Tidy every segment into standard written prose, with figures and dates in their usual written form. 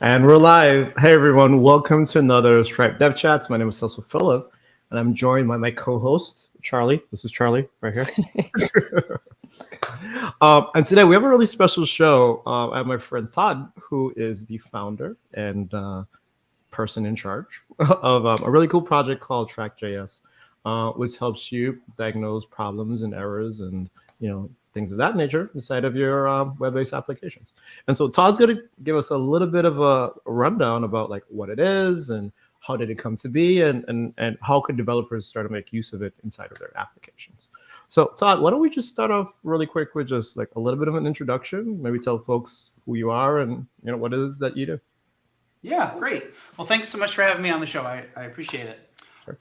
And we're live. Hey everyone, welcome to another Stripe Dev Chats. My name is Cecil Phillip, and I'm joined by my co-host, Charlie. This is Charlie right here. And today we have a really special show. I have my friend Todd, who is the founder and person in charge of a really cool project called TrackJS, which helps you diagnose problems and errors and things of that nature inside of your web-based applications. And so Todd's going to give us a little bit of a rundown about like what it is and how did it come to be and how could developers start to make use of it inside of their applications. So Todd, why don't we just start off really quick with just like a little bit of an introduction, maybe tell folks who you are and what it is that you do. Yeah, great. Well, thanks so much for having me on the show. I appreciate it. Sure.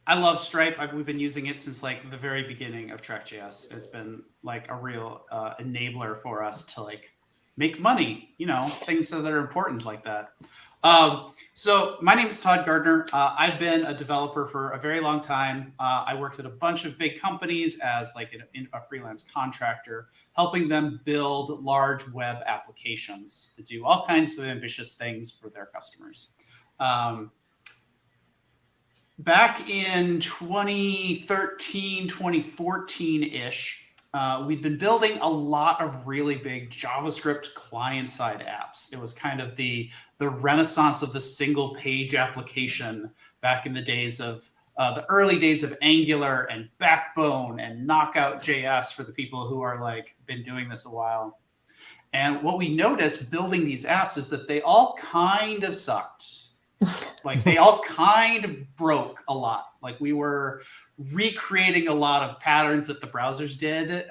I love Stripe. We've been using it since like the very beginning of TrackJS. It's been like a real enabler for us to like make money, things that are important like that. So my name is Todd Gardner. I've been a developer for a very long time. I worked at a bunch of big companies as like a freelance contractor, helping them build large web applications to do all kinds of ambitious things for their customers. Back in 2013, 2014-ish, we'd been building a lot of really big JavaScript client-side apps. It was kind of the renaissance of the single-page application back in the days of the early days of Angular and Backbone and Knockout.js for the people who are like been doing this a while. And what we noticed building these apps is that they all kind of sucked. Like they all kind of broke a lot. Like we were recreating a lot of patterns that the browsers did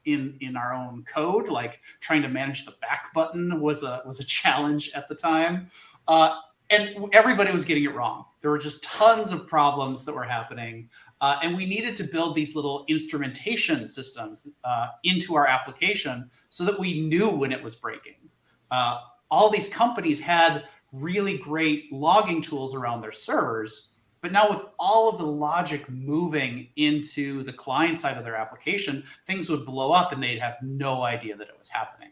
in our own code. Like trying to manage the back button was a challenge at the time, and everybody was getting it wrong. There were just tons of problems that were happening, and we needed to build these little instrumentation systems into our application so that we knew when it was breaking. All these companies had really great logging tools around their servers, but now with all of the logic moving into the client side of their application, things would blow up and they'd have no idea that it was happening.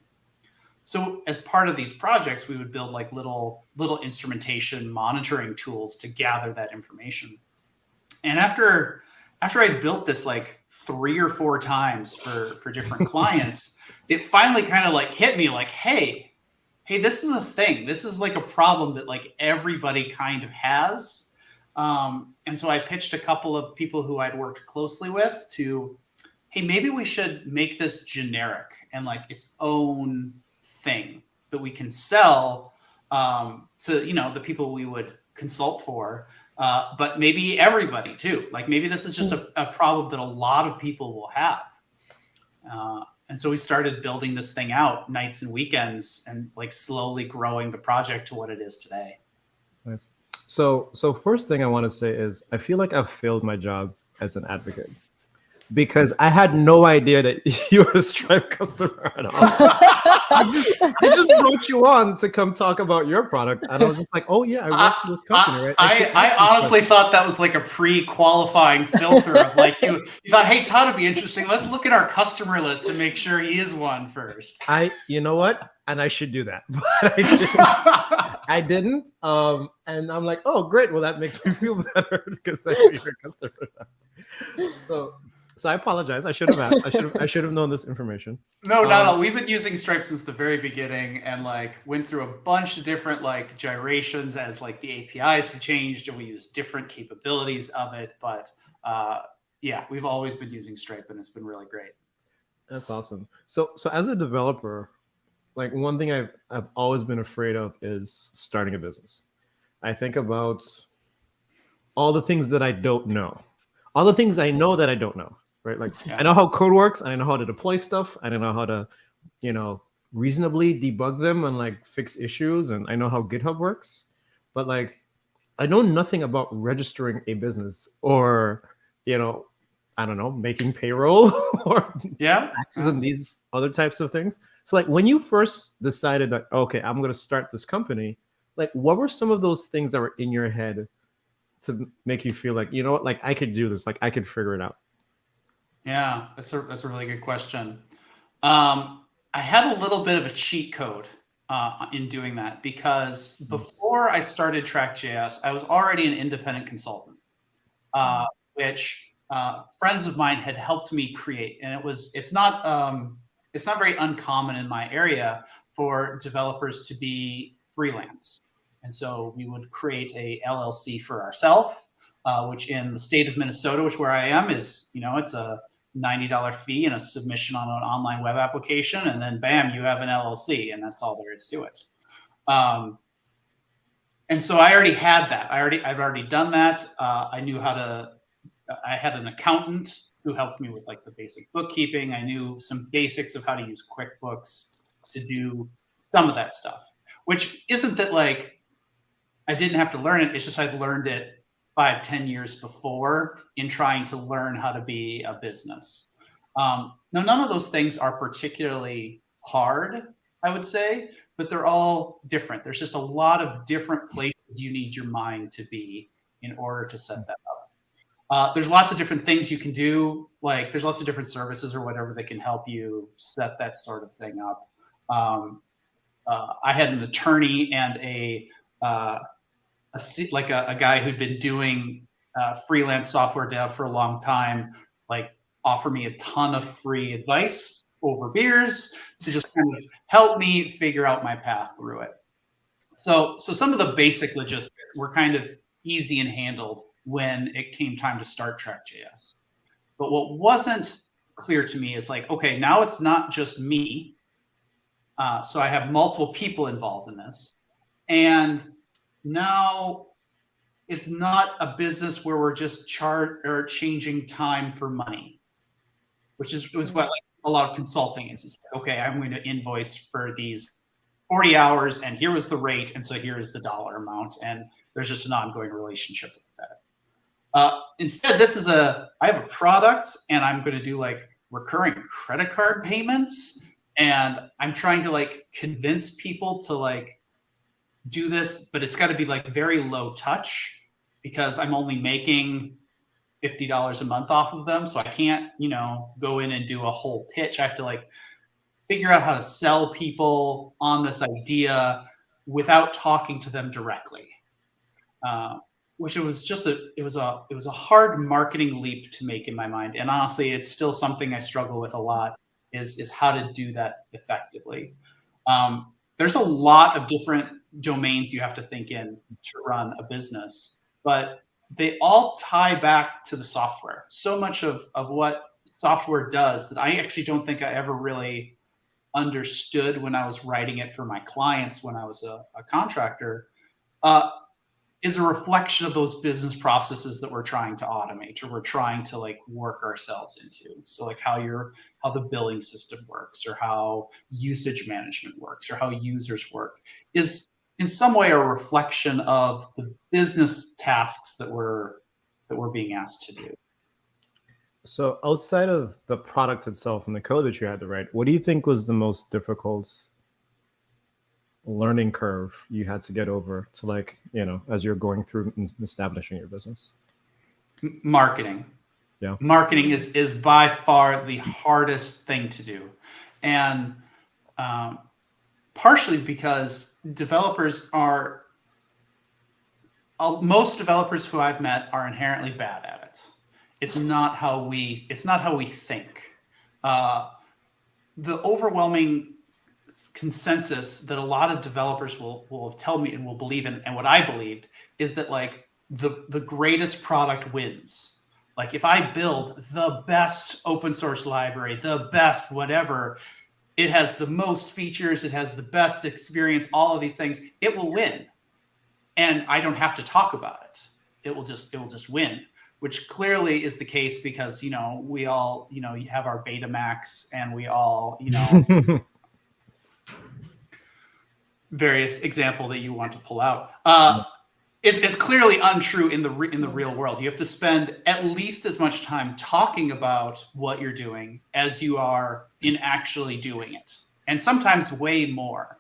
So as part of these projects, we would build like little instrumentation monitoring tools to gather that information. And after I built this like 3 or 4 times for different clients, it finally kind of like hit me like, hey, this is a thing. This is like a problem that like everybody kind of has. And so I pitched a couple of people who I'd worked closely with to, hey, maybe we should make this generic and like its own thing that we can sell to, the people we would consult for, but maybe everybody too. Like maybe this is just a problem that a lot of people will have. And so we started building this thing out nights and weekends and like slowly growing the project to what it is today. Nice. So first thing I want to say is I feel like I've failed my job as an advocate because I had no idea that you were a Stripe customer at all. I just brought you on to come talk about your product, and I was just like, oh yeah, I work for this company, right? I honestly thought that was like a pre-qualifying filter of like you thought, hey, Todd would be interesting. Let's look at our customer list and make sure he is one first. You know what? And I should do that, but I didn't. And I'm like, oh great, well that makes me feel better because I know you're a customer. So I apologize. I should have known this information. No, not at all. We've been using Stripe since the very beginning and like went through a bunch of different like gyrations as like the APIs have changed and we use different capabilities of it. But yeah, we've always been using Stripe and it's been really great. That's awesome. So as a developer, like one thing I've always been afraid of is starting a business. I think about all the things that I don't know, all the things I know that I don't know. Right, like yeah. I know how code works. I know how to deploy stuff. I know how to, reasonably debug them and like fix issues. And I know how GitHub works, but like I know nothing about registering a business or, I don't know, making payroll or taxes and these other types of things. So like when you first decided that, okay, I'm going to start this company, like what were some of those things that were in your head to make you feel like, like I could do this, like I could figure it out? Yeah, that's a really good question. I had a little bit of a cheat code in doing that, because before I started TrackJS, I was already an independent consultant, which friends of mine had helped me create, and it's not very uncommon in my area for developers to be freelance, and so we would create a LLC for ourselves, which in the state of Minnesota, which where I am, is it's a $90 fee and a submission on an online web application, and then bam, you have an LLC, and that's all there is to it. And so I already had that. I've already done that. I knew how to. I had an accountant who helped me with like the basic bookkeeping. I knew some basics of how to use QuickBooks to do some of that stuff, which isn't that like I didn't have to learn it. It's just I've learned it 5-10 years before in trying to learn how to be a business. Now, none of those things are particularly hard, I would say, but they're all different. There's just a lot of different places you need your mind to be in order to set that up. There's lots of different things you can do. Like there's lots of different services or whatever that can help you set that sort of thing up. I had an attorney and a guy who'd been doing freelance software dev for a long time, like offer me a ton of free advice over beers to just kind of help me figure out my path through it. So some of the basic logistics were kind of easy and handled when it came time to start TrackJS. But what wasn't clear to me is like, okay, now it's not just me. So I have multiple people involved in this. And now it's not a business where we're just changing time for money, which was what like a lot of consulting is. It's like, okay, I'm going to invoice for these 40 hours and here was the rate. And so here is the dollar amount. And there's just an ongoing relationship with that. Instead, I have a product and I'm going to do like recurring credit card payments. And I'm trying to like convince people to like do this, but it's got to be like very low touch because I'm only making $50 a month off of them. So I can't, go in and do a whole pitch. I have to like figure out how to sell people on this idea without talking to them directly. Which it was a hard marketing leap to make in my mind. And honestly, it's still something I struggle with a lot is how to do that effectively. There's a lot of different domains you have to think in to run a business, but they all tie back to the software. So much of what software does that I actually don't think I ever really understood when I was writing it for my clients when I was a contractor, is a reflection of those business processes that we're trying to automate or we're trying to like work ourselves into. So like how the billing system works or how usage management works or how users work is in some way a reflection of the business tasks that we're being asked to do. So outside of the product itself and the code that you had to write, what do you think was the most difficult learning curve you had to get over to like, as you're going through and establishing your business? Marketing. Yeah. Marketing is by far the hardest thing to do. And partially because most developers who I've met are inherently bad at it. It's not how we think. The overwhelming consensus that a lot of developers will tell me and will believe in, and what I believed is that like the greatest product wins. Like if I build the best open source library, the best whatever, it has the most features, it has the best experience, all of these things, it will win. And I don't have to talk about it. It will just win, which clearly is the case because, we all, you have our Betamax and we all, various example that you want to pull out. It's clearly untrue in the real world. You have to spend at least as much time talking about what you're doing as you are in actually doing it, and sometimes way more.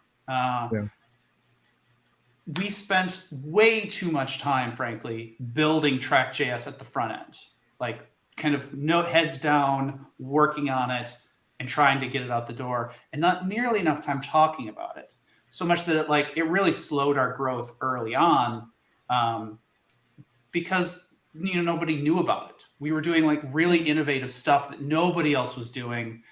We spent way too much time, frankly, building TrackJS at the front end, like kind of heads down, working on it and trying to get it out the door, and not nearly enough time talking about it. so much that it really slowed our growth early on, because nobody knew about it. We were doing like really innovative stuff that nobody else was doing,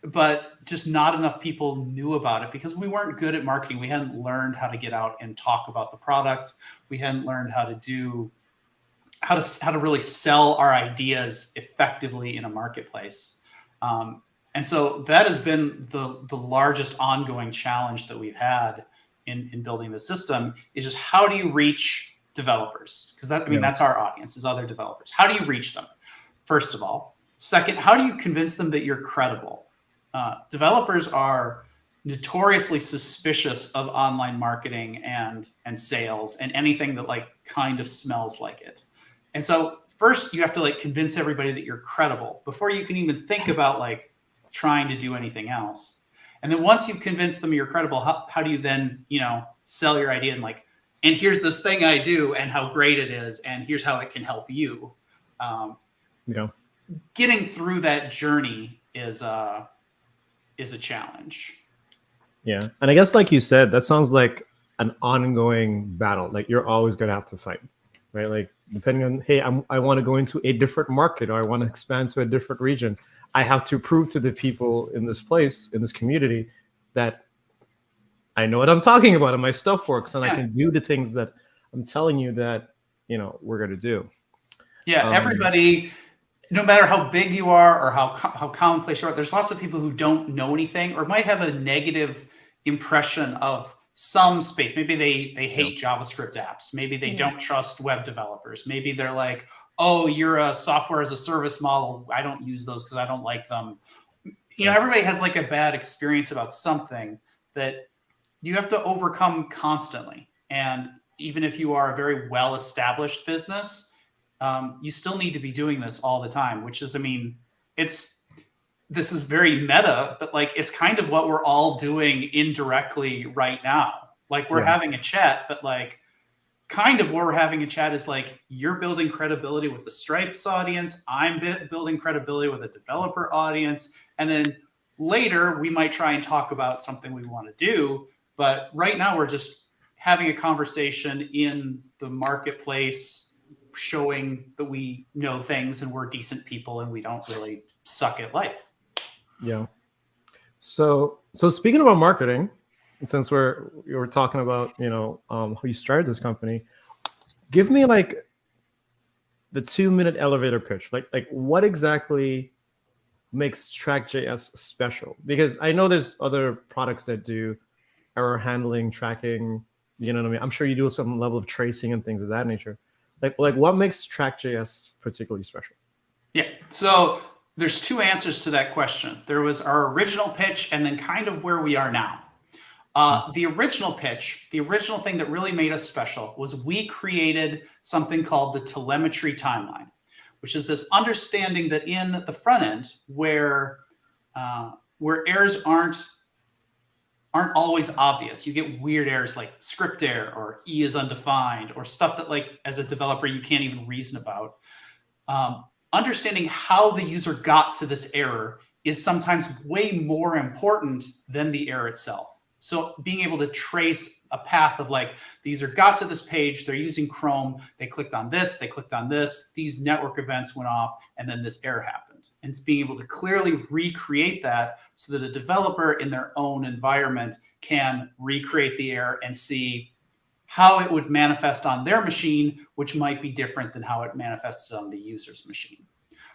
but just not enough people knew about it because we weren't good at marketing. We hadn't learned how to get out and talk about the product. We hadn't learned how to really sell our ideas effectively in a marketplace. And so that has been the largest ongoing challenge that we've had in building the system, is just how do you reach developers? Because that's our audience, is other developers. How do you reach them, first of all? Second, how do you convince them that you're credible? Developers are notoriously suspicious of online marketing and sales and anything that kind of smells like it. And so first you have to convince everybody that you're credible before you can even think about trying to do anything else. And then once you've convinced them you're credible, how do you then, sell your idea and here's this thing I do and how great it is, and here's how it can help you. Getting through that journey is a challenge. Yeah. And I guess, like you said, that sounds like an ongoing battle. You're always going to have to fight, right? Depending on, hey, I want to go into a different market, or I want to expand to a different region. I have to prove to the people in this place, in this community, that I know what I'm talking about and my stuff works, and I can do the things that I'm telling you that, we're going to do. Yeah. Everybody, no matter how big you are or how commonplace you are, there's lots of people who don't know anything or might have a negative impression of some space. Maybe they hate JavaScript apps. Maybe they don't trust web developers. Maybe they're like, oh, you're a software as a service model. I don't use those because I don't like them. Everybody has a bad experience about something that you have to overcome constantly. And even if you are a very well-established business, you still need to be doing this all the time, which is, this is very meta, but it's kind of what we're all doing indirectly right now. We're having a chat, but kind of what we're having a chat is you're building credibility with the Stripes audience. I'm building credibility with a developer audience. And then later we might try and talk about something we want to do. But right now we're just having a conversation in the marketplace, showing that we know things and we're decent people and we don't really suck at life. Yeah. So speaking about marketing, and since we were talking about, how you started this company, give me the 2-minute elevator pitch. What exactly makes TrackJS special? Because I know there's other products that do error handling, tracking, I'm sure you do some level of tracing and things of that nature. What makes TrackJS particularly special? Yeah. So there's two answers to that question. There was our original pitch and then kind of where we are now. The original pitch, the original thing that really made us special, was we created something called the telemetry timeline, which is this understanding that in the front end where errors aren't always obvious. You get weird errors like script error or E is undefined or stuff that as a developer you can't even reason about. Understanding how the user got to this error is sometimes way more important than the error itself. So being able to trace a path of the user got to this page, they're using Chrome, they clicked on this, these network events went off, and then this error happened. And it's being able to clearly recreate that so that a developer in their own environment can recreate the error and see how it would manifest on their machine, which might be different than how it manifested on the user's machine.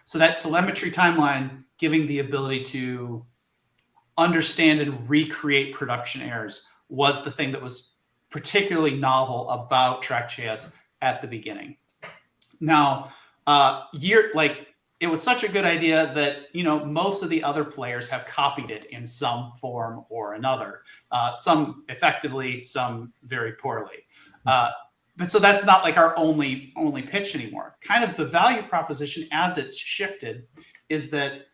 So that telemetry timeline, giving the ability to understand and recreate production errors, was the thing that was particularly novel about TrackJS at the beginning. Now, it was such a good idea that most of the other players have copied it in some form or another. Some effectively, some very poorly. But so that's not our only pitch anymore. Kind of the value proposition as it's shifted is that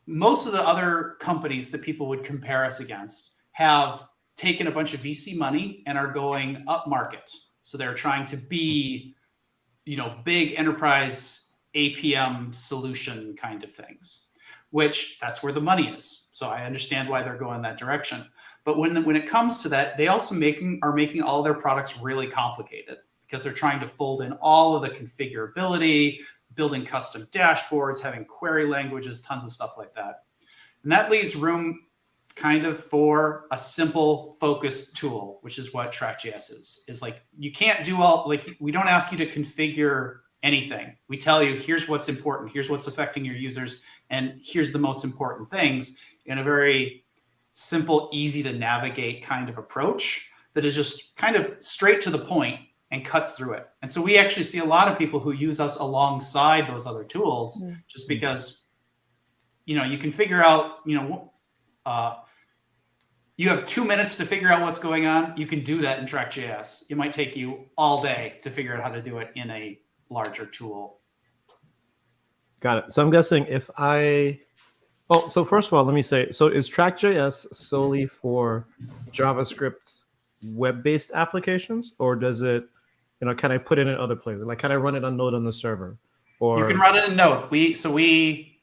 most of the other companies that people would compare us against have taken a bunch of VC money and are going up market. So they're trying to be, big enterprise APM solution kind of things, which that's where the money is. So I understand why they're going that direction. But when it comes to that, they also are making all their products really complicated because they're trying to fold in all of the configurability, building custom dashboards, having query languages, tons of stuff like that. And that leaves room kind of for a simple focused tool, which is what TrackJS is like. You can't do all, like, we don't ask you to configure anything. We tell you, here's what's important, here's what's affecting your users, and here's the most important things in a very simple, easy to navigate kind of approach that is just kind of straight to the point and cuts through it. And so we actually see a lot of people who use us alongside those other tools just because, you know, you can figure out, you know, you have 2 minutes to figure out what's going on. You can do that in TrackJS. It might take you all day to figure out how to do it in a larger tool. Got it. So I'm guessing if so first of all, let me say, so is TrackJS solely for JavaScript web-based applications, or does it, you know, can I put it in other places? Like, can I run it on Node on the server? Or you can run it in Node.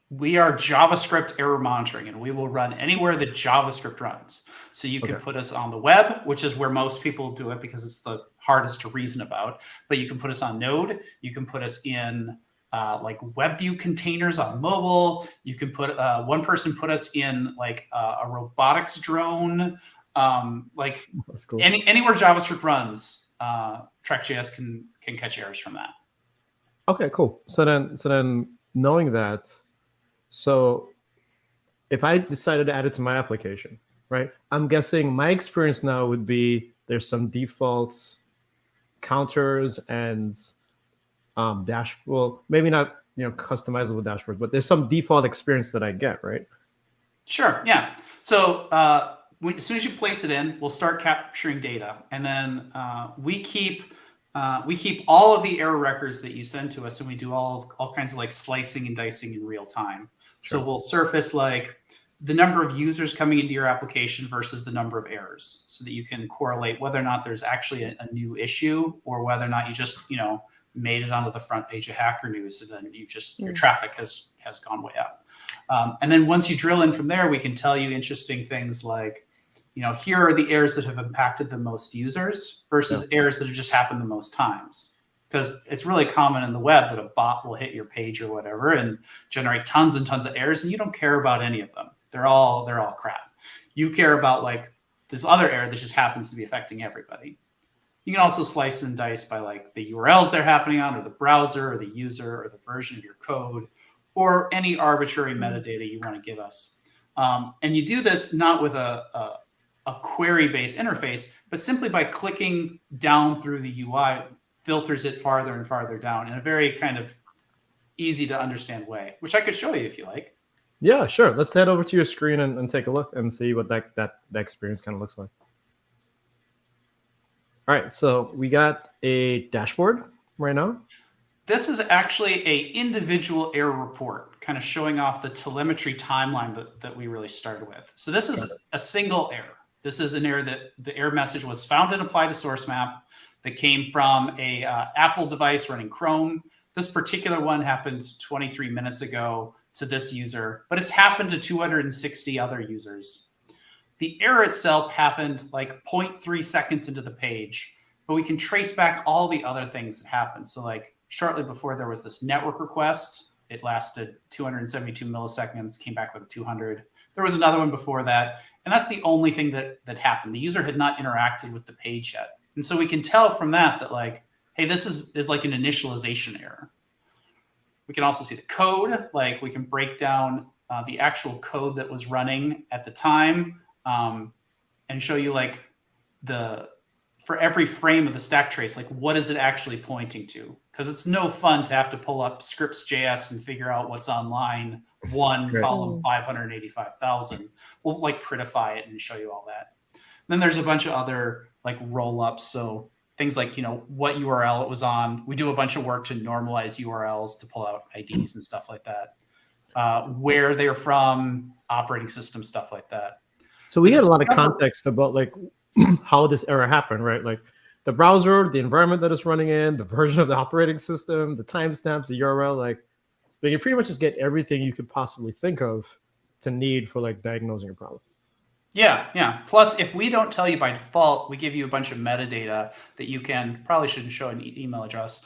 We are JavaScript error monitoring, and we will run anywhere that JavaScript runs. So you can put us on the web, which is where most people do it because it's the hardest to reason about. But you can put us on Node. You can put us in like WebView containers on mobile. You can put one person put us in like a robotics drone. Like that's cool. Anywhere JavaScript runs, TrackJS can catch errors from that. Okay, cool. So then knowing that, so if I decided to add it to my application, right? I'm guessing my experience now would be there's some default counters and well, maybe not, you know, customizable dashboards, but there's some default experience that I get, right? Sure. Yeah. So as soon as you place it in, we'll start capturing data, and then we keep all of the error records that you send to us, and we do all kinds of like slicing and dicing in real time. Sure. So we'll surface like the number of users coming into your application versus the number of errors, so that you can correlate whether or not there's actually a new issue, or whether or not you just, you know, made it onto the front page of Hacker News, and then your traffic has gone way up. And then once you drill in from there, we can tell you interesting things like, you know, here are the errors that have impacted the most users versus errors that have just happened the most times. Because it's really common in the web that a bot will hit your page or whatever and generate tons and tons of errors, and you don't care about any of them. They're all crap. You care about like this other error that just happens to be affecting everybody. You can also slice and dice by like the URLs they're happening on, or the browser, or the user, or the version of your code, or any arbitrary metadata you want to give us. And you do this not with a query-based interface, but simply by clicking down through the UI, filters it farther and farther down in a very kind of easy to understand way, which I could show you if you like. Yeah, sure. Let's head over to your screen and take a look and see what that experience kind of looks like. All right, so we got a dashboard right now. This is actually an individual error report, kind of showing off the telemetry timeline that we really started with. So this is a single error. This is an error that the error message was found and applied to source map that came from a Apple device running Chrome. This particular one happened 23 minutes ago to this user, but it's happened to 260 other users. The error itself happened like 0.3 seconds into the page, but we can trace back all the other things that happened. So like shortly before there was this network request, it lasted 272 milliseconds, came back with a 200. There was another one before that, and that's the only thing that happened. The user had not interacted with the page yet. And so we can tell from that like, hey, this is like an initialization error. We can also see the code, like we can break down the actual code that was running at the time, and show you like for every frame of the stack trace, like what is it actually pointing to? Because it's no fun to have to pull up scripts.js and figure out what's on line 1, column 585,000. We'll like prettify it and show you all that. Then there's a bunch of other like roll-ups. So things like, you know, what URL it was on. We do a bunch of work to normalize URLs to pull out IDs and stuff like that. Where they're from, operating system, stuff like that. So we get a lot of context about like how this error happened, right? Like the browser, the environment that it's running in, the version of the operating system, the timestamps, the URL, like you can pretty much just get everything you could possibly think of to need for like diagnosing a problem. Yeah. Plus, if we don't tell you by default, we give you a bunch of metadata that you can, probably shouldn't show an email address.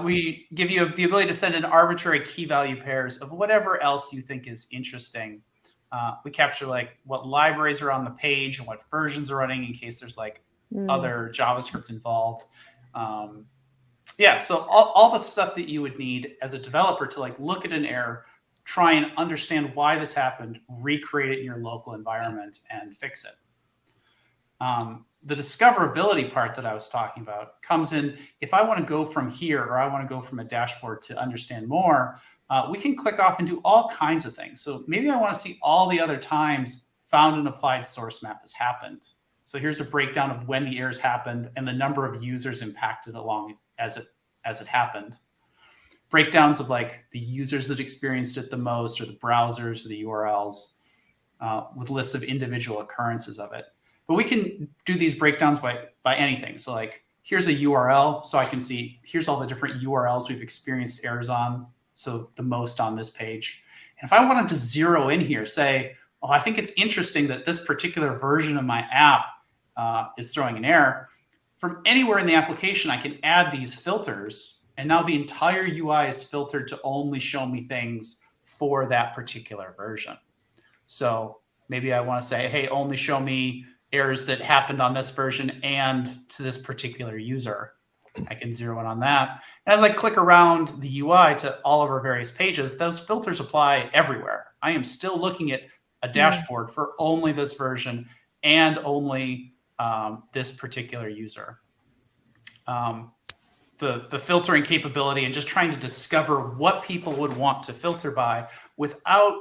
We give you the ability to send in arbitrary key value pairs of whatever else you think is interesting. We capture like what libraries are on the page and what versions are running in case there's like other JavaScript involved. So all the stuff that you would need as a developer to like look at an error, try and understand why this happened, recreate it in your local environment, and fix it. The discoverability part that I was talking about comes in if I want to go from here or I want to go from a dashboard to understand more, we can click off and do all kinds of things. So maybe I want to see all the other times found and applied source map has happened. So here's a breakdown of when the errors happened and the number of users impacted along as it happened. Breakdowns of like the users that experienced it the most, or the browsers, or the URLs, with lists of individual occurrences of it. But we can do these breakdowns by anything. So like, here's a URL, so I can see here's all the different URLs we've experienced errors on, so the most on this page. And if I wanted to zero in here, say, oh, I think it's interesting that this particular version of my app is throwing an error, from anywhere in the application, I can add these filters. And now the entire UI is filtered to only show me things for that particular version. So maybe I want to say, hey, only show me errors that happened on this version and to this particular user. I can zero in on that. And as I click around the UI to all of our various pages, those filters apply everywhere. I am still looking at a dashboard for only this version and only this particular user. The filtering capability and just trying to discover what people would want to filter by without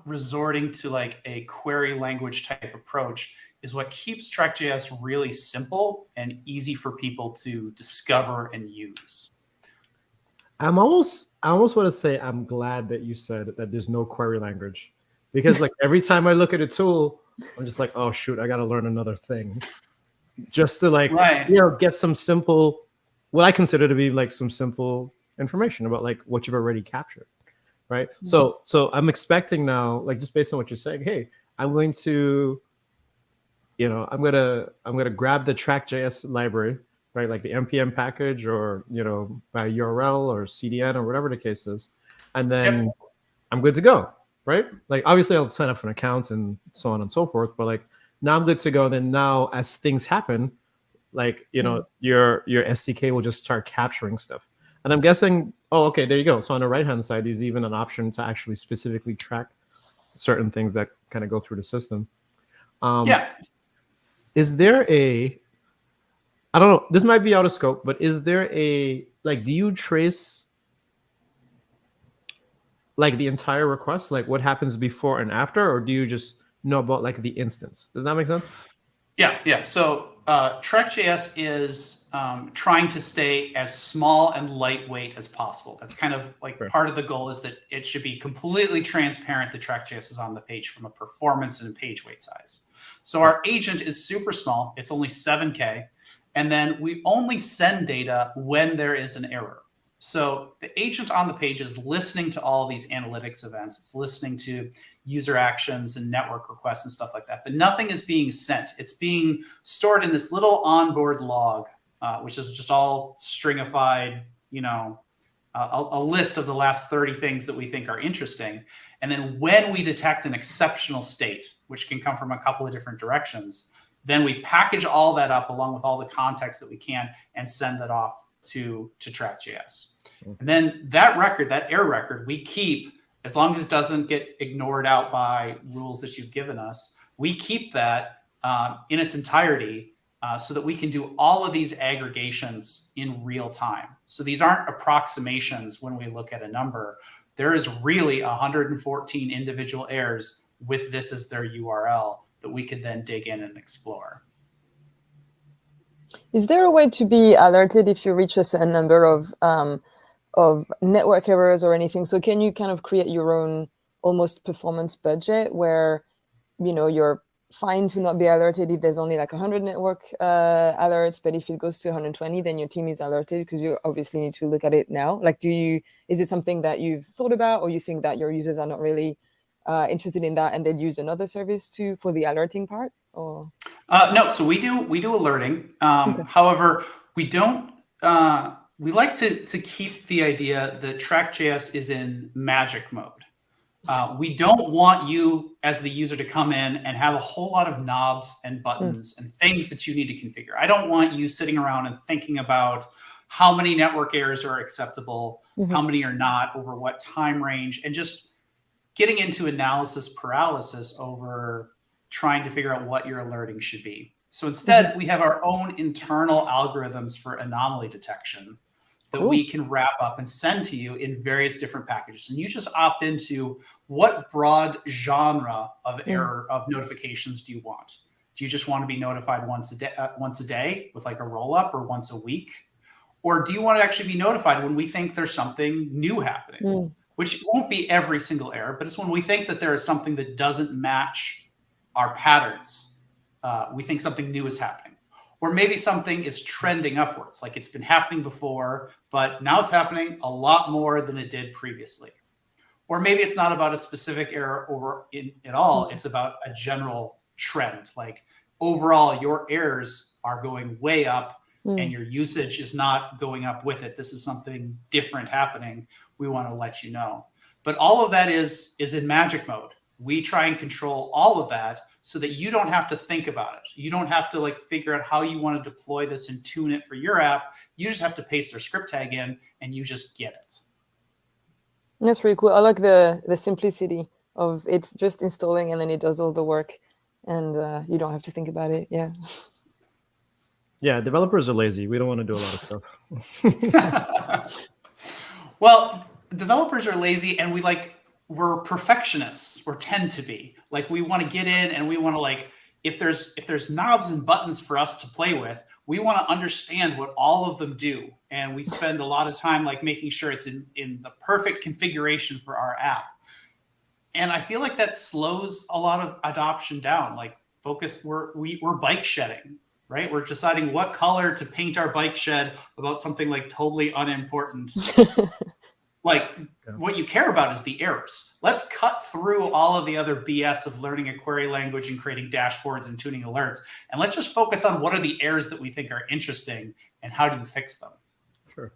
resorting to like a query language type approach is what keeps TrackJS really simple and easy for people to discover and use. I almost want to say I'm glad that you said that there's no query language, because like every time I look at a tool, I'm just like, oh shoot, I got to learn another thing just to like, get some simple, what I consider to be like some simple information about like what you've already captured, right? Mm-hmm. So I'm expecting now, like just based on what you're saying, hey, I'm going to, I'm gonna grab the TrackJS library, right? Like the npm package, or by URL or CDN or whatever the case is, and then I'm good to go, right? Like obviously I'll sign up for an account and so on and so forth, but like now I'm good to go. Then now as things happen, like your SDK will just start capturing stuff. And I'm guessing, oh, okay, there you go. So on the right-hand side, there's even an option to actually specifically track certain things that kind of go through the system. Is there I don't know, this might be out of scope, but is there do you trace like the entire request, like what happens before and after, or do you just know about like the instance? Does that make sense? Yeah. So TrackJS is trying to stay as small and lightweight as possible. That's kind of like part of the goal, is that it should be completely transparent that TrackJS is on the page from a performance and page weight size. So our agent is super small. It's only 7K. And then we only send data when there is an error. So the agent on the page is listening to all these analytics events. It's listening to user actions and network requests and stuff like that. But nothing is being sent. It's being stored in this little onboard log, which is just all stringified, a list of the last 30 things that we think are interesting. And then when we detect an exceptional state, which can come from a couple of different directions, then we package all that up along with all the context that we can and send that off to TrackJS. And then that record, that error record, we keep, as long as it doesn't get ignored out by rules that you've given us, we keep that in its entirety so that we can do all of these aggregations in real time. So these aren't approximations when we look at a number. There is really 114 individual errors with this as their URL that we could then dig in and explore. Is there a way to be alerted if you reach a certain number of network errors or anything? So can you kind of create your own almost performance budget where, you're fine to not be alerted if there's only like 100 network alerts, but if it goes to 120, then your team is alerted because you obviously need to look at it now. Like, is it something that you've thought about, or you think that your users are not really interested in that and they'd use another service for the alerting part? Or no, so we do alerting. Okay. However, we don't. We like to keep the idea that TrackJS is in magic mode. We don't want you as the user to come in and have a whole lot of knobs and buttons and things that you need to configure. I don't want you sitting around and thinking about how many network errors are acceptable, how many are not, over what time range, and just getting into analysis paralysis over trying to figure out what your alerting should be. So instead, we have our own internal algorithms for anomaly detection that we can wrap up and send to you in various different packages. And you just opt into what broad genre of error of notifications do you want? Do you just want to be notified once a day with like a roll up, or once a week? Or do you want to actually be notified when we think there's something new happening, which won't be every single error, but it's when we think that there is something that doesn't match our patterns. We think something new is happening. Or maybe something is trending upwards, like it's been happening before, but now it's happening a lot more than it did previously. Or maybe it's not about a specific error at all. It's about a general trend. Like overall, your errors are going way up and your usage is not going up with it. This is something different happening. We want to let you know. But all of that is in magic mode. We try and control all of that so that you don't have to think about it. You don't have to like figure out how you want to deploy this and tune it for your app. You just have to paste their script tag in and you just get it. That's really cool. I like the simplicity of it's just installing and then it does all the work and you don't have to think about it. Yeah. Yeah, developers are lazy. We don't want to do a lot of stuff. Well, developers are lazy and we're perfectionists, or tend to be. Like we want to get in and we want to like, if there's knobs and buttons for us to play with, we want to understand what all of them do. And we spend a lot of time like making sure it's in the perfect configuration for our app. And I feel like that slows a lot of adoption down. Like we're bike shedding, right? We're deciding what color to paint our bike shed about something like totally unimportant. Like what you care about is the errors. Let's cut through all of the other BS of learning a query language and creating dashboards and tuning alerts. And let's just focus on what are the errors that we think are interesting and how do you fix them? Sure.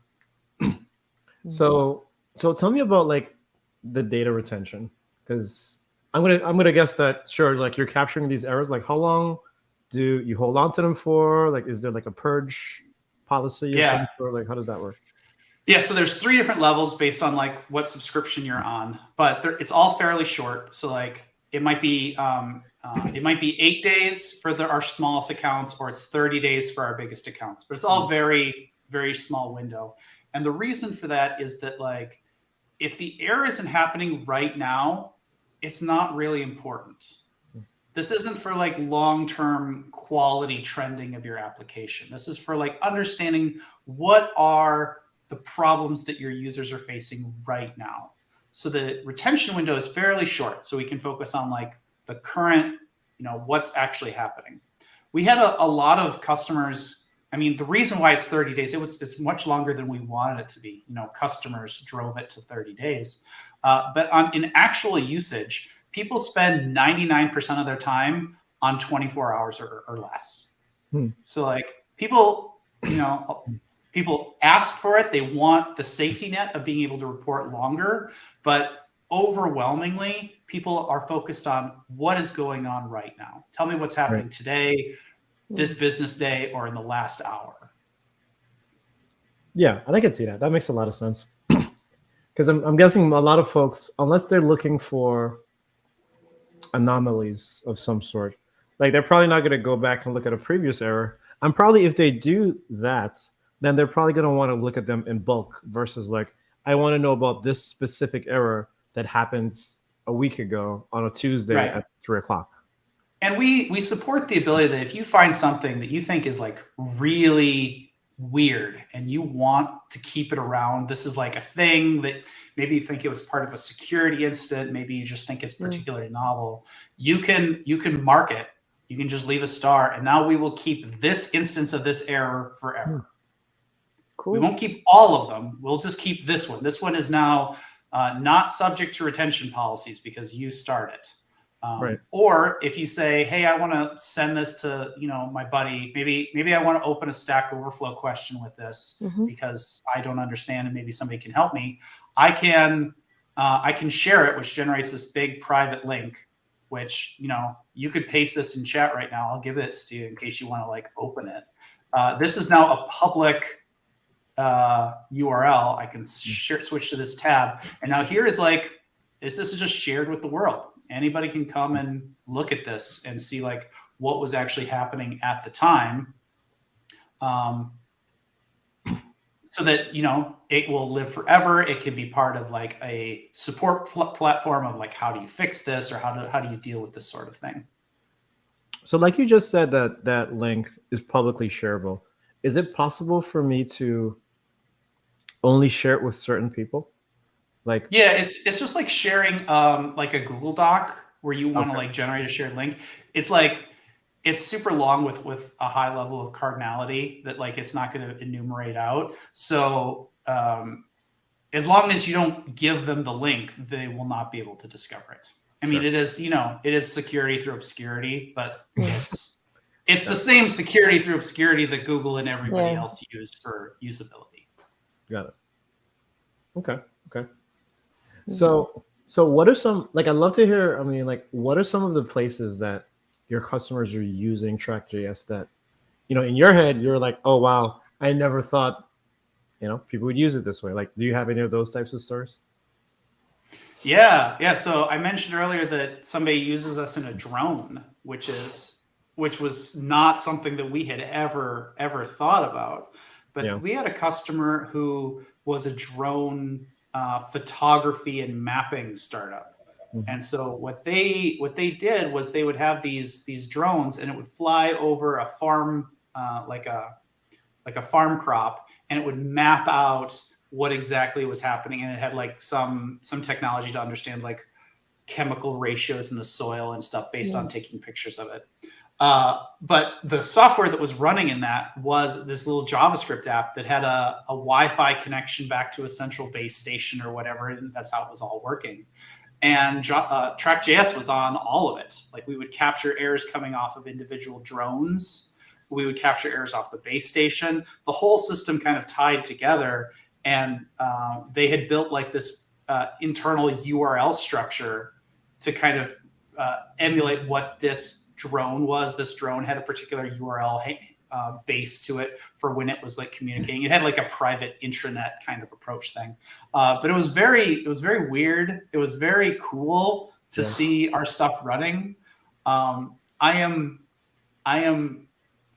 So tell me about like the data retention, because I'm gonna guess that sure, like you're capturing these errors. Like how long do you hold on to them for? Like is there like a purge policy or something? Or like how does that work? Yeah, so there's 3 different levels based on like what subscription you're on, but it's all fairly short. So like it might be 8 days for our smallest accounts, or it's 30 days for our biggest accounts. But it's all very, very small window. And the reason for that is that like if the error isn't happening right now, it's not really important. This isn't for like long-term quality trending of your application. This is for like understanding what are the problems that your users are facing right now. So the retention window is fairly short, so we can focus on like the current, what's actually happening. We had a lot of customers. I mean, the reason why it's 30 days, it's much longer than we wanted it to be. Customers drove it to 30 days. But in actual usage, people spend 99% of their time on 24 hours or less. So like people ask for it. They want the safety net of being able to report longer, but overwhelmingly, people are focused on what is going on right now. Tell me what's happening today, this business day, or in the last hour. Yeah, and I can see that. That makes a lot of sense. Because I'm guessing a lot of folks, unless they're looking for anomalies of some sort, like they're probably not going to go back and look at a previous error. And probably if they do that, then they're probably going to want to look at them in bulk versus like, I want to know about this specific error that happened a week ago on a Tuesday at 3:00. And we support the ability that if you find something that you think is like really weird and you want to keep it around, this is like a thing that maybe you think it was part of a security incident, maybe you just think it's particularly novel, you can mark it. You can just leave a star, and now we will keep this instance of this error forever. Cool. We won't keep all of them. We'll just keep this one. This one is now not subject to retention policies because you start it. Right. Or if you say, hey, I want to send this to, my buddy, maybe I want to open a Stack Overflow question with this because I don't understand and maybe somebody can help me. I can share it, which generates this big private link, which, you could paste this in chat right now. I'll give this to you in case you want to open it. This is now a public URL. I can switch to this tab. And now here is this is just shared with the world. Anybody can come and look at this and see what was actually happening at the time. So that, it will live forever. It can be part of a support platform of how do you fix this or how do you deal with this sort of thing. So like you just said that link is publicly shareable. Is it possible for me to only share it with certain people? Yeah, it's just like sharing a Google Doc where you want to generate a shared link. It's it's super long with a high level of cardinality that it's not going to enumerate out. So as long as you don't give them the link, they will not be able to discover it. I mean, it is security through obscurity, but it's the same security through obscurity that Google and everybody else use for usability. Got it. Okay. So what are some, I'd love to hear, what are some of the places that your customers are using TrackJS that, in your head, you're like, oh, wow, I never thought, people would use it this way. Do you have any of those types of stories? Yeah. So I mentioned earlier that somebody uses us in a drone, which was not something that we had ever thought about. But we had a customer who was a drone photography and mapping startup. And so what they did was they would have these drones, and it would fly over a farm, like a farm crop, and it would map out what exactly was happening. And it had some technology to understand chemical ratios in the soil and stuff based on taking pictures of it. But the software that was running in that was this little JavaScript app that had a Wi-Fi connection back to a central base station or whatever, and that's how it was all working. And TrackJS was on all of it. We would capture errors coming off of individual drones. We would capture errors off the base station. The whole system kind of tied together, and they had built this internal URL structure to kind of emulate what this drone was. This drone had a particular URL base to it for when it was communicating. It had a private intranet kind of approach thing, but it was very weird. It was very cool to see our stuff running. I am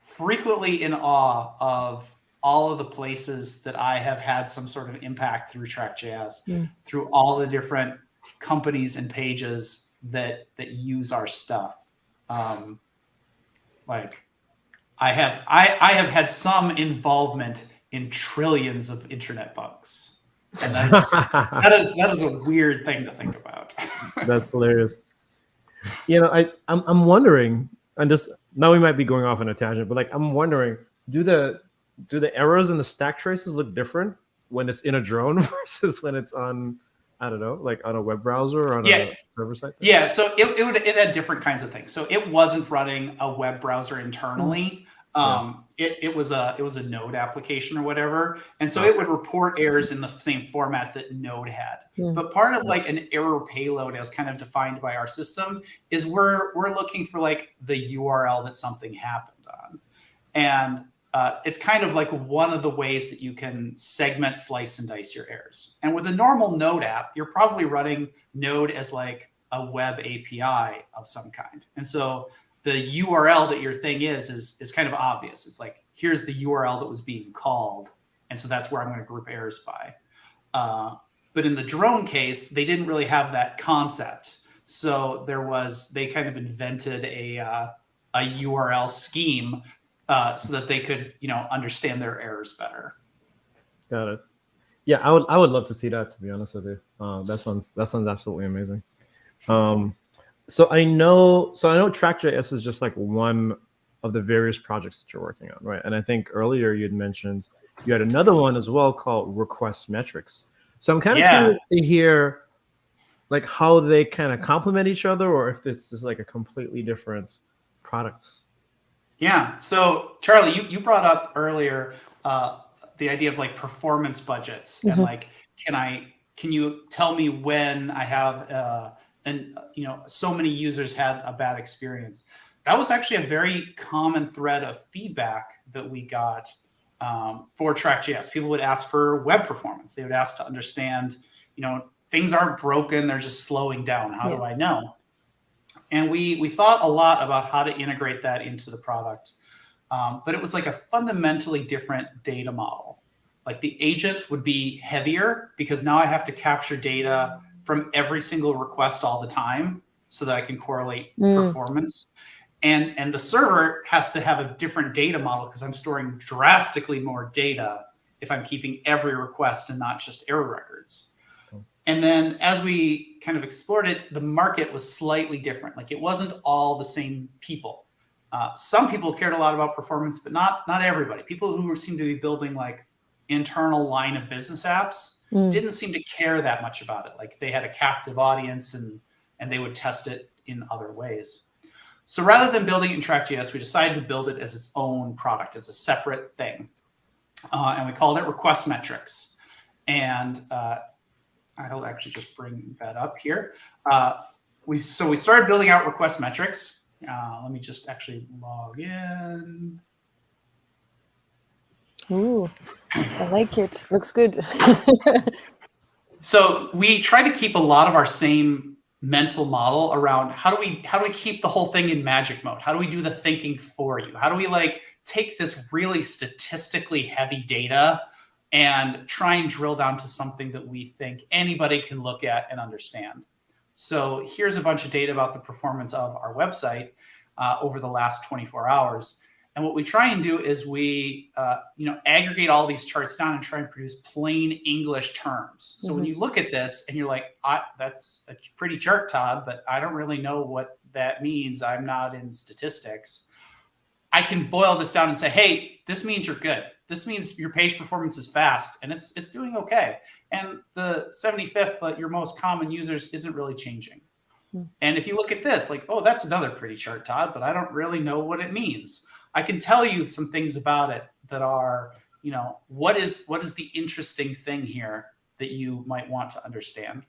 frequently in awe of all of the places that I have had some sort of impact through TrackJS, through all the different companies and pages that use our stuff. I have had some involvement in trillions of internet bugs, and that is a weird thing to think about. That's hilarious. I'm wondering, and this now we might be going off on a tangent, but I'm wondering, do the errors and the stack traces look different when it's in a drone versus when it's on, I don't know, on a web browser or on a server site? Yeah, so it had different kinds of things. So it wasn't running a web browser internally. It was a Node application or whatever, and so it would report errors in the same format that Node had. But part of an error payload, as kind of defined by our system, is we're looking for the URL that something happened on, and it's kind of one of the ways that you can segment, slice, and dice your errors. And with a normal Node app, you're probably running Node as a web API of some kind. And so the URL that your thing is kind of obvious. It's here's the URL that was being called. And so that's where I'm going to group errors by. But in the drone case, they didn't really have that concept. So they kind of invented a URL scheme so that they could, understand their errors better. Got it. Yeah, I would love to see that, to be honest with you. That sounds absolutely amazing. So I know TrackJS is just one of the various projects that you're working on, right? And I think earlier you had mentioned you had another one as well called Request Metrics. So I'm kind of curious to hear like how they kind of complement each other, or if this is like a completely different product. Yeah. So Charlie, you brought up earlier the idea of like performance budgets and like, can you tell me when I have so many users had a bad experience? That was actually a very common thread of feedback that we got for TrackJS. People would ask for web performance. They would ask to understand, things aren't broken, they're just slowing down. How do I know? And we thought a lot about how to integrate that into the product. But it was like a fundamentally different data model. Like the agent would be heavier because now I have to capture data from every single request all the time so that I can correlate performance. And the server has to have a different data model because I'm storing drastically more data if I'm keeping every request and not just error records. And then as we kind of explored it, the market was slightly different. Like it wasn't all the same people. Some people cared a lot about performance, but not everybody. People who seemed to be building like internal line of business apps didn't seem to care that much about it. Like they had a captive audience and they would test it in other ways. So rather than building it in TrackJS, we decided to build it as its own product, as a separate thing. And we called it request metrics. And I'll actually just bring that up here. We started building out request metrics. Let me just actually log in. Ooh, I like it. Looks good. So we try to keep a lot of our same mental model around how do we keep the whole thing in magic mode? How do we do the thinking for you? How do we like take this really statistically heavy data and try and drill down to something that we think anybody can look at and understand? So here's a bunch of data about the performance of our website over the last 24 hours. And what we try and do is we aggregate all these charts down and try and produce plain English terms. So when you look at this and you're like, that's a pretty chart, Todd, but I don't really know what that means. I'm not in statistics. I can boil this down and say, hey, this means you're good. This means your page performance is fast and it's doing okay. And the 75th, your most common users, isn't really changing. And if you look at this, like, oh, that's another pretty chart, Todd, but I don't really know what it means. I can tell you some things about it that are, what is the interesting thing here that you might want to understand?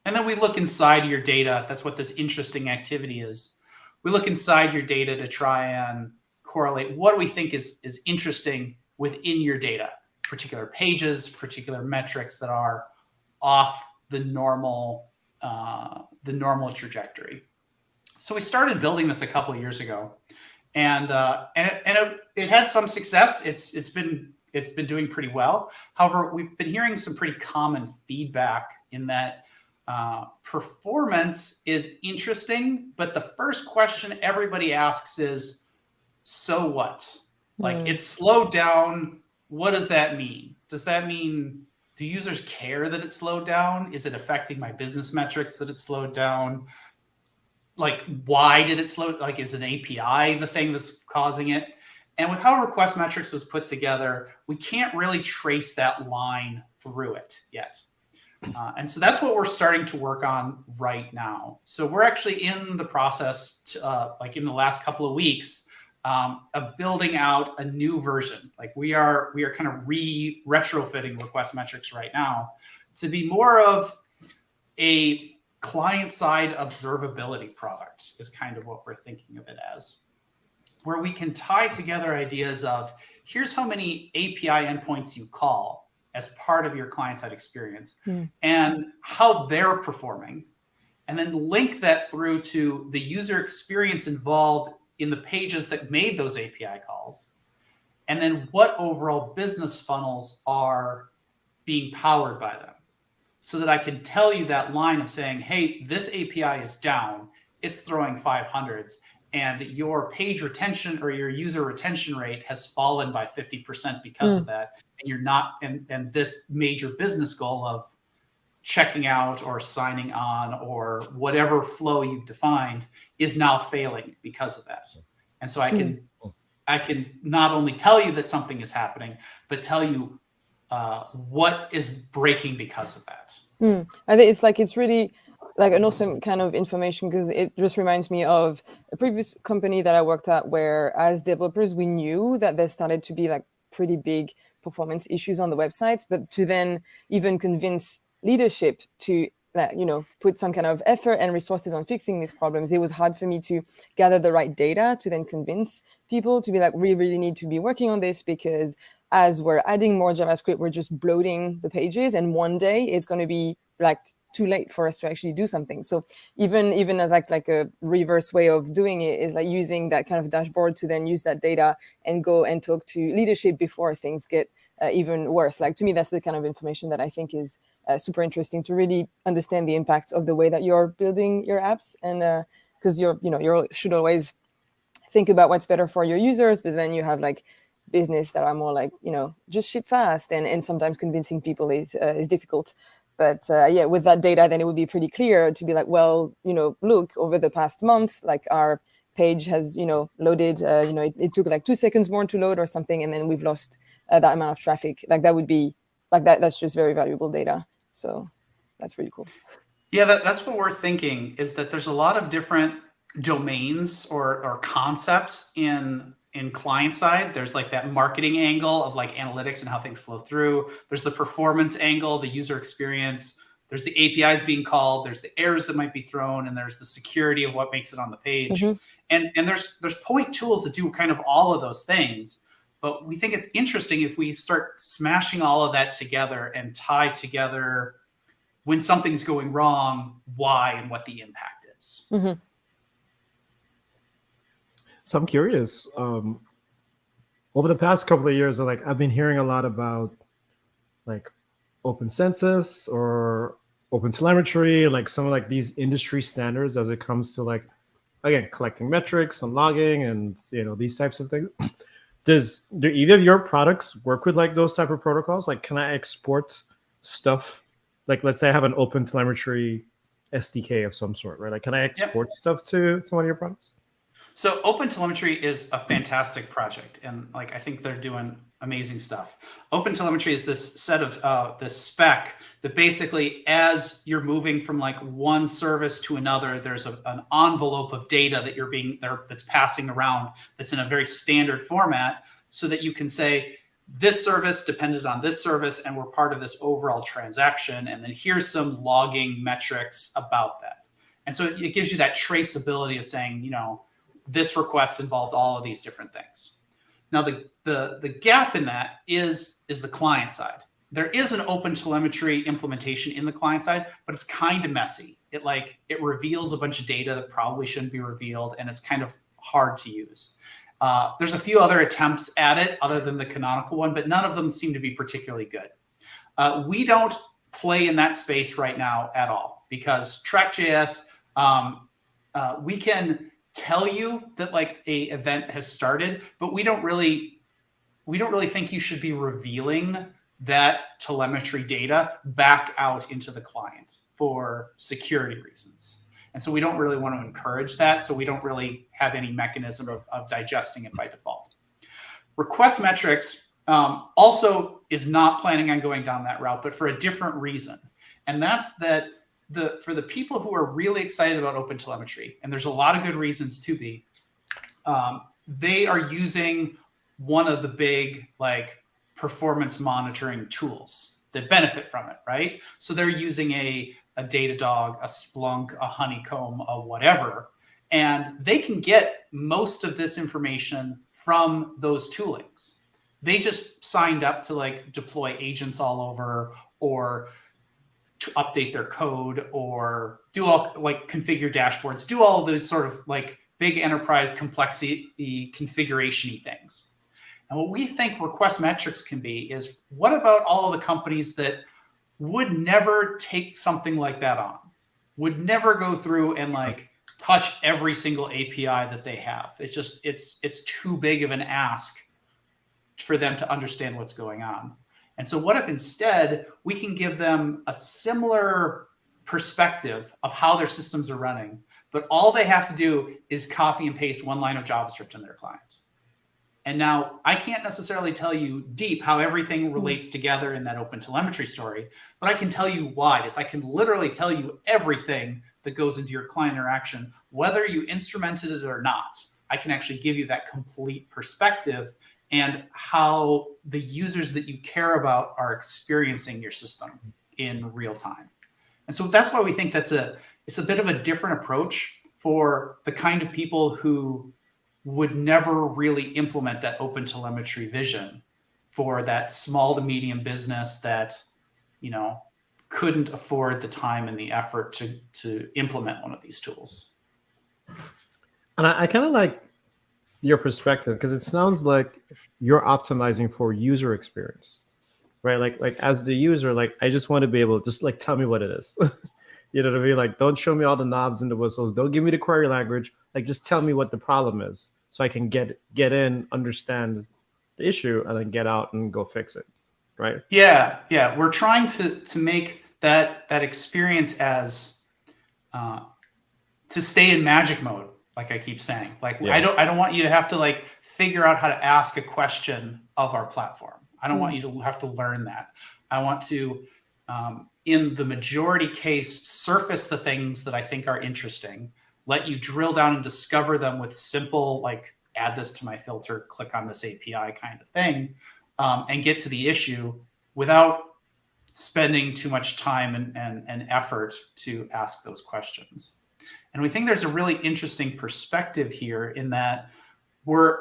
And then we look inside your data. That's what this interesting activity is. We look inside your data to try and correlate what do we think is interesting within your data, particular pages, particular metrics that are off the normal trajectory. So we started building this a couple of years ago, and it had some success. It's been doing pretty well. However, we've been hearing some pretty common feedback in that performance is interesting, but the first question everybody asks is, so what? Like it's slowed down. What does that mean? Does that mean, do users care that it slowed down? Is it affecting my business metrics that it slowed down? Like, why did it slow? Like, is an API the thing that's causing it? And with how request metrics was put together, we can't really trace that line through it yet. And so that's what we're starting to work on right now. So we're actually in the process, like in the last couple of weeks, of building out a new version. Like we are kind of retrofitting request metrics right now to be more of a client-side observability product is kind of what we're thinking of it as, where we can tie together ideas of here's how many API endpoints you call as part of your client-side experience and how they're performing, and then link that through to the user experience involved in the pages that made those API calls, and then what overall business funnels are being powered by them, so that I can tell you that line of saying, hey, this API is down, it's throwing 500s, and your page retention or your user retention rate has fallen by 50% because of that, and you're not, and this major business goal of checking out or signing on or whatever flow you've defined is now failing because of that. And so I can not only tell you that something is happening, but tell you what is breaking because of that. I think it's really like an awesome kind of information, because it just reminds me of a previous company that I worked at, where as developers we knew that there started to be like pretty big performance issues on the websites, but to then even convince leadership to put some kind of effort and resources on fixing these problems, it was hard for me to gather the right data to then convince people to be like, we really need to be working on this, because as we're adding more JavaScript, we're just bloating the pages, and one day it's going to be like too late for us to actually do something. So even as like a reverse way of doing it is like using that kind of dashboard to then use that data and go and talk to leadership before things get even worse. Like, to me, that's the kind of information that I think is super interesting to really understand the impact of the way that you're building your apps. And because you should always think about what's better for your users, but then you have like business that are more like, just ship fast, and sometimes convincing people is difficult. But with that data, then it would be pretty clear to be like, well, look, over the past month, like our page has, loaded, it took like 2 seconds more to load or something, and then we've lost that amount of traffic. Like, that would be like that's just very valuable data. So that's really cool. Yeah, that's what we're thinking, is that there's a lot of different domains or concepts in client side. There's like that marketing angle of like analytics and how things flow through. There's the performance angle, the user experience. There's the APIs being called. There's the errors that might be thrown, and there's the security of what makes it on the page. And there's point tools that do kind of all of those things. But we think it's interesting if we start smashing all of that together and tie together when something's going wrong, why and what the impact is. So I'm curious, over the past couple of years, like I've been hearing a lot about like open census or open telemetry, like some of like these industry standards as it comes to like, again, collecting metrics and logging and, these types of things. Do either of your products work with like those type of protocols? Like, can I export stuff? Like, let's say I have an open telemetry SDK of some sort, right? Like, can I export stuff to one of your products? So OpenTelemetry is a fantastic project, and like I think they're doing amazing stuff. OpenTelemetry is this set of this spec that basically, as you're moving from like one service to another, there's an envelope of data that's passing around that's in a very standard format, so that you can say this service depended on this service, and we're part of this overall transaction, and then here's some logging metrics about that. And so it gives you that traceability of saying, this request involved all of these different things. Now, the gap in that is the client side. There is an open telemetry implementation in the client side, but it's kind of messy. It reveals a bunch of data that probably shouldn't be revealed, and it's kind of hard to use. There's a few other attempts at it other than the canonical one, but none of them seem to be particularly good. We don't play in that space right now at all, because TrackJS, we can tell you that like a event has started, but we don't really think you should be revealing that telemetry data back out into the client for security reasons. And so we don't really want to encourage that. So we don't really have any mechanism of digesting it by default. Request metrics also is not planning on going down that route, but for a different reason. And that's that for the people who are really excited about OpenTelemetry, and there's a lot of good reasons to be, they are using one of the big like performance monitoring tools that benefit from it, right? So they're using a Datadog, a Splunk, a Honeycomb, a whatever, and they can get most of this information from those toolings. They just signed up to like deploy agents all over, or to update their code, or do all like configure dashboards, do all of those sort of like big enterprise complexity configuration-y things. And what we think request metrics can be is, what about all of the companies that would never take something like that on, would never go through and like touch every single API that they have? It's just, it's too big of an ask for them to understand what's going on. And so what if instead we can give them a similar perspective of how their systems are running, but all they have to do is copy and paste one line of JavaScript in their client. And now I can't necessarily tell you deep how everything relates together in that OpenTelemetry story, but I can tell you wide. I can literally tell you everything that goes into your client interaction, whether you instrumented it or not. I can actually give you that complete perspective and how the users that you care about are experiencing your system in real time. And so that's why we think it's a bit of a different approach for the kind of people who would never really implement that OpenTelemetry vision for that small to medium business that, couldn't afford the time and the effort to implement one of these tools. And I kind of like your perspective, because it sounds like you're optimizing for user experience, right? Like as the user, like I just want to be able to just like tell me what it is. You know what I mean? Like, don't show me all the knobs and the whistles. Don't give me the query language. Like, just tell me what the problem is so I can get in, understand the issue, and then get out and go fix it, right? Yeah. We're trying to make that experience as to stay in magic mode, like I keep saying. Like, yeah. I don't want you to have to like figure out how to ask a question of our platform. I don't want you to have to learn that. I want to in the majority case, surface the things that I think are interesting, let you drill down and discover them with simple, like add this to my filter, click on this API kind of thing, and get to the issue without spending too much time and effort to ask those questions. And we think there's a really interesting perspective here in that we're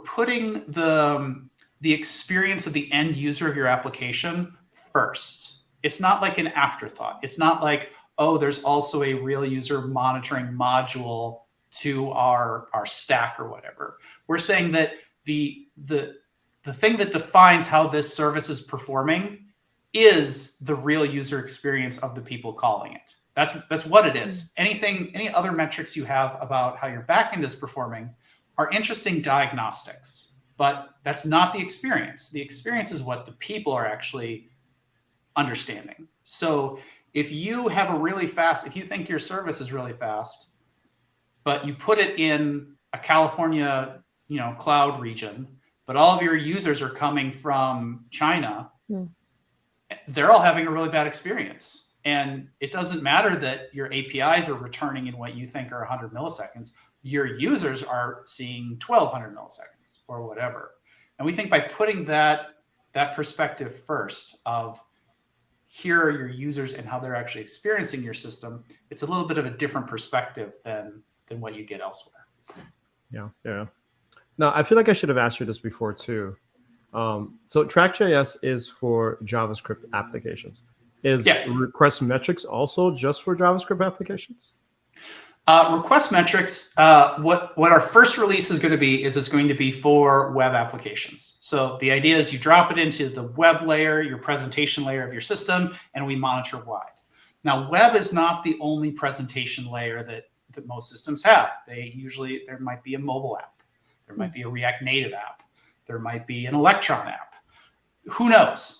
putting the experience of the end user of your application first. It's not like an afterthought. It's not like, oh, there's also a real user monitoring module to our stack or whatever. We're saying that the thing that defines how this service is performing is the real user experience of the people calling it. That's what it is. Any other metrics you have about how your backend is performing are interesting diagnostics, but that's not the experience. The experience is what the people are actually understanding. So if you have if you think your service is really fast, but you put it in a California, cloud region, but all of your users are coming from China, they're all having a really bad experience. And it doesn't matter that your APIs are returning in what you think are 100 milliseconds. Your users are seeing 1200 milliseconds or whatever. And we think by putting that perspective first of here are your users and how they're actually experiencing your system, it's a little bit of a different perspective than what you get elsewhere. Yeah. Now, I feel like I should have asked you this before too. So TrackJS is for JavaScript applications. Is request metrics also just for JavaScript applications? Request metrics, what our first release is going to be is it's going to be for web applications. So the idea is you drop it into the web layer, your presentation layer of your system, and we monitor wide. Now, web is not the only presentation layer that most systems have. There might be a mobile app. There might be a React Native app. There might be an Electron app. Who knows?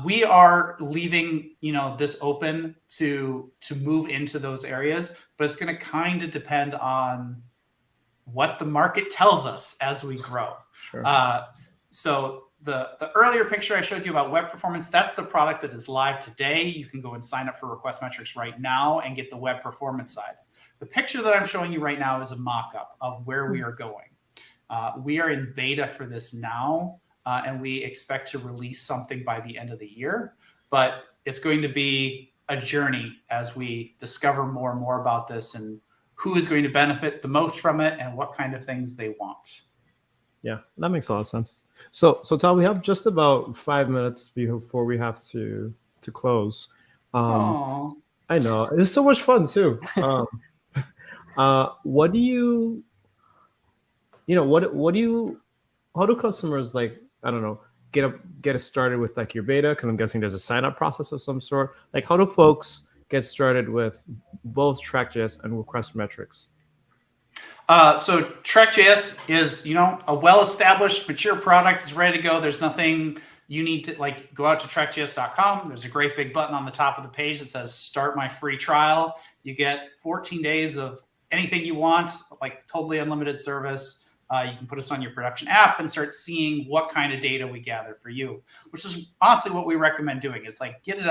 We are leaving, this open to move into those areas, but it's going to kind of depend on what the market tells us as we grow. Sure. So the earlier picture I showed you about web performance, that's the product that is live today. You can go and sign up for request metrics right now and get the web performance side. The picture that I'm showing you right now is a mock-up of where we are going. We are in beta for this now. And we expect to release something by the end of the year, but it's going to be a journey as we discover more and more about this and who is going to benefit the most from it and what kind of things they want. Yeah, that makes a lot of sense. So Todd, we have just about 5 minutes before we have to close. I know it's so much fun too. What do you, how do customers like, I don't know, get it started with like your beta? Because I'm guessing there's a sign up process of some sort. Like, how do folks get started with both TrackJS and request metrics? So TrackJS is, a well-established, mature product. It's ready to go. There's nothing you need to like go out to trackjs.com. There's a great big button on the top of the page that says start my free trial. You get 14 days of anything you want, like totally unlimited service. You can put us on your production app and start seeing what kind of data we gather for you, which is honestly what we recommend doing. Is like get it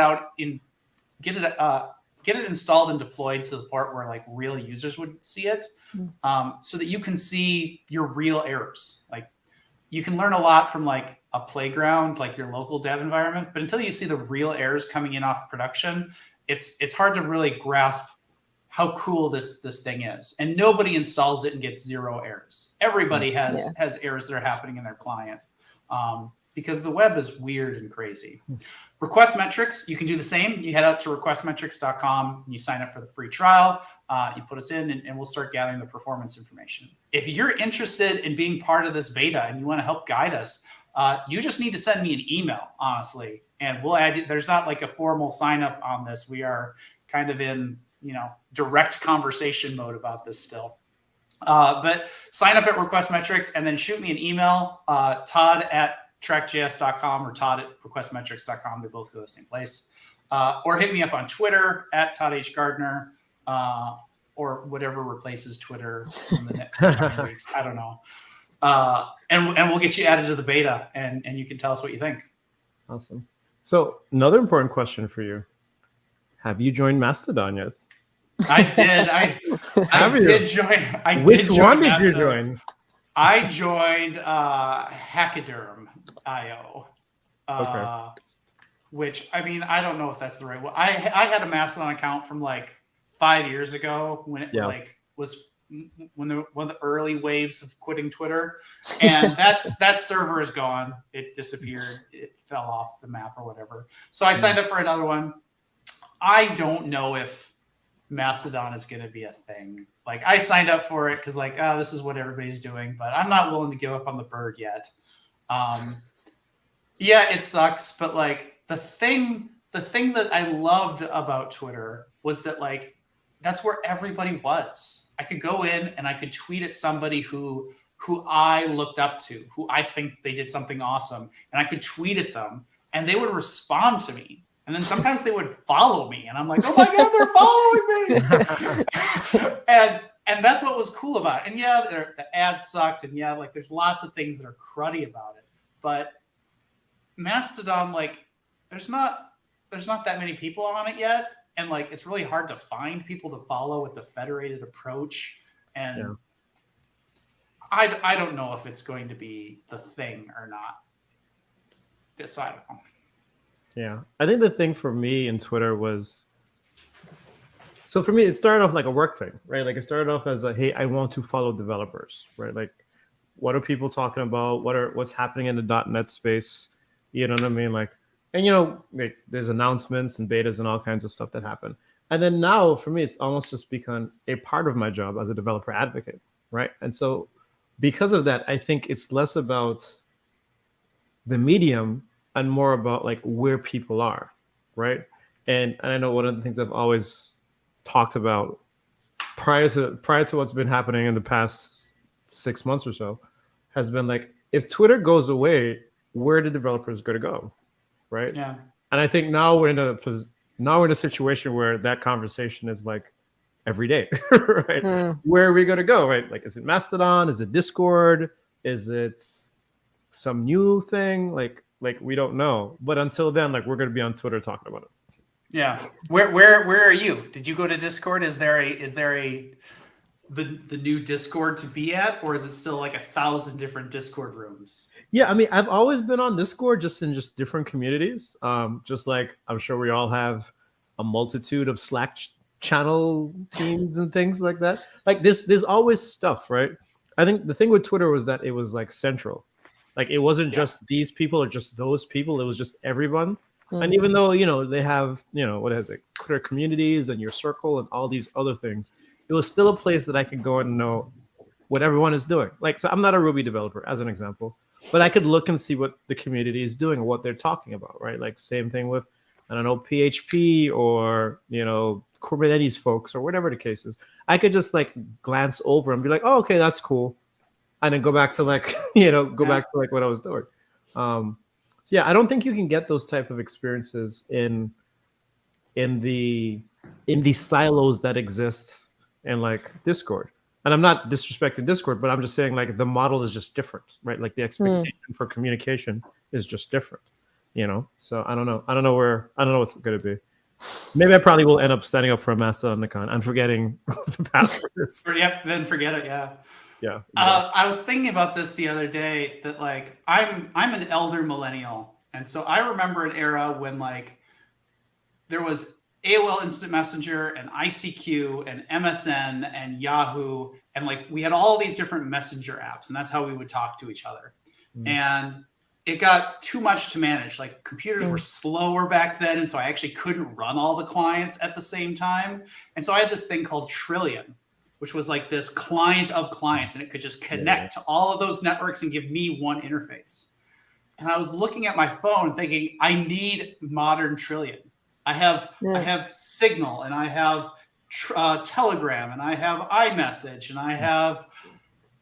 installed and deployed to the part where like real users would see it, so that you can see your real errors. Like you can learn a lot from like a playground, like your local dev environment, but until you see the real errors coming in off production, it's hard to really grasp how cool this thing is. And nobody installs it and gets 0 errors. Everybody has errors that are happening in their client, because the web is weird and crazy. Request metrics, you can do the same. You head out to requestmetrics.com, and you sign up for the free trial. You put us in, and we'll start gathering the performance information. If you're interested in being part of this beta and you want to help guide us, you just need to send me an email, honestly, and we'll add you. There's not like a formal sign up on this. We are kind of in, direct conversation mode about this still. But sign up at Request Metrics and then shoot me an email, Todd@TrackJS.com or Todd@RequestMetrics.com. They both go to the same place. Or hit me up on Twitter at Todd H. Gardner, or whatever replaces Twitter in the next weeks. I don't know. And we'll get you added to the beta, and you can tell us what you think. Awesome. So another important question for you. Have you joined Mastodon yet? I did. I did join. Which one did you join? I joined Hackaderm.io. Okay. Which, I mean, I don't know if that's the right one. I had a Mastodon account from like 5 years ago when it was one of the early waves of quitting Twitter, and that server is gone. It disappeared. It fell off the map or whatever. So I signed up for another one. I don't know if Mastodon is going to be a thing. Like I signed up for it because like, this is what everybody's doing, but I'm not willing to give up on the bird yet. Yeah, it sucks, but like the thing that I loved about Twitter was that like that's where everybody was. I could go in and I could tweet at somebody who I looked up to, who I think they did something awesome, and I could tweet at them and they would respond to me. And then sometimes they would follow me, and I'm like, oh my God, they're following me. and that's what was cool about it. And yeah, the ads sucked, and yeah, like there's lots of things that are cruddy about it. But Mastodon, like, there's not that many people on it yet, and like it's really hard to find people to follow with the federated approach. And I don't know if it's going to be the thing or not. So I don't know. Yeah, I think the thing for me in Twitter was, so for me, it started off like a work thing, right? Like it started off as a, hey, I want to follow developers, right? Like, what are people talking about? What's happening in the .NET space? You know what I mean? Like, and like there's announcements and betas and all kinds of stuff that happen. And then now for me, it's almost just become a part of my job as a developer advocate, right? And so because of that, I think it's less about the medium and more about like where people are, right? And I know one of the things I've always talked about prior to what's been happening in the past 6 months or so has been like, if Twitter goes away, where the developers going to go, right? Yeah. And I think now we're in a situation where that conversation is like every day, right? Where are we going to go, right? Like, is it Mastodon? Is it Discord? Is it some new thing? Like we don't know. But until then, like we're going to be on Twitter talking about it. Yeah. Where are you? Did you go to Discord? Is there the new Discord to be at, or is it still like 1,000 different Discord rooms? Yeah, I mean, I've always been on Discord, just in different communities. Just like I'm sure we all have a multitude of Slack channel teams and things like that. Like there's always stuff, right? I think the thing with Twitter was that it was like central. Like it wasn't just these people or just those people. It was just everyone. And even though, they have, what is it, Twitter communities and your circle and all these other things, it was still a place that I could go and know what everyone is doing. Like, so I'm not a Ruby developer, as an example, but I could look and see what the community is doing and what they're talking about, right? Like same thing with, I don't know, PHP or, Kubernetes folks or whatever the case is. I could just like glance over and be like, oh, okay, that's cool. And then go back to like, back to like what I was doing. So yeah, I don't think you can get those type of experiences in the silos that exist in like Discord. and I'm not disrespecting Discord, but I'm just saying like the model is just different, right? Like the expectation for communication is just different, you know? So I don't know. I don't know what's going to be. Maybe I probably will end up setting up for a Mastodon account and forgetting the password is. Yep, then forget it. Yeah. Yeah. I was thinking about this the other day that like I'm an elder millennial, and so I remember an era when like there was AOL Instant Messenger and ICQ and MSN and Yahoo, and like we had all these different messenger apps, and that's how we would talk to each other. And it got too much to manage. Like computers were slower back then, and so I actually couldn't run all the clients at the same time. And so I had this thing called Trillion, which was like this client of clients, and it could just connect to all of those networks and give me one interface. And I was looking at my phone thinking, I need modern Trillion. I have Signal, and I have Telegram, and I have iMessage, and I have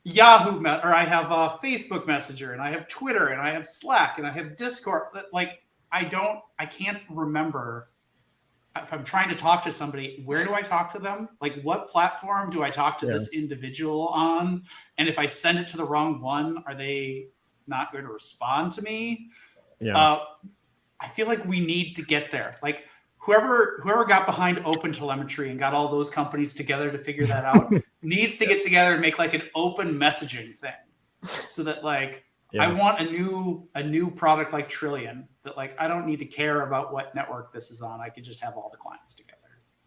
Yahoo, or I have Facebook Messenger, and I have Twitter, and I have Slack, and I have Discord. Like I can't remember if I'm trying to talk to somebody, where do I talk to them? Like what platform do I talk to this individual on? And if I send it to the wrong one, are they not going to respond to me? I feel like we need to get there. Like whoever got behind open telemetry and got all those companies together to figure that out needs to get together and make like an open messaging thing, so that like I want a new product like Trillion that like I don't need to care about what network this is on. I could just have all the clients together.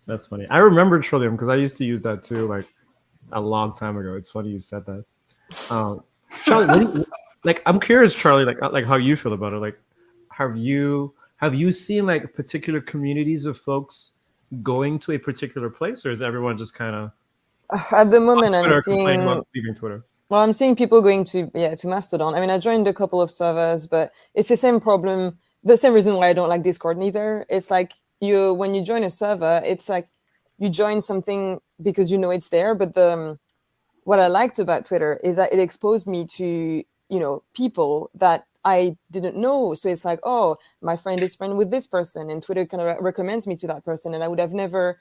That's funny. I remember Trillium because I used to use that too, like a long time ago. It's funny you said that. Charlie, like I'm curious, Charlie, like how you feel about it. Like, have you seen like particular communities of folks going to a particular place, or is everyone just kind of at the moment I'm seeing leaving Twitter? Well, I'm seeing people going to Mastodon. I mean, I joined a couple of servers, but it's the same problem. The same reason why I don't like Discord neither. It's like when you join a server, it's like you join something because you know it's there. But what I liked about Twitter is that it exposed me to people that I didn't know. So it's like, oh, my friend is friend with this person, and Twitter kind of recommends me to that person, and I would have never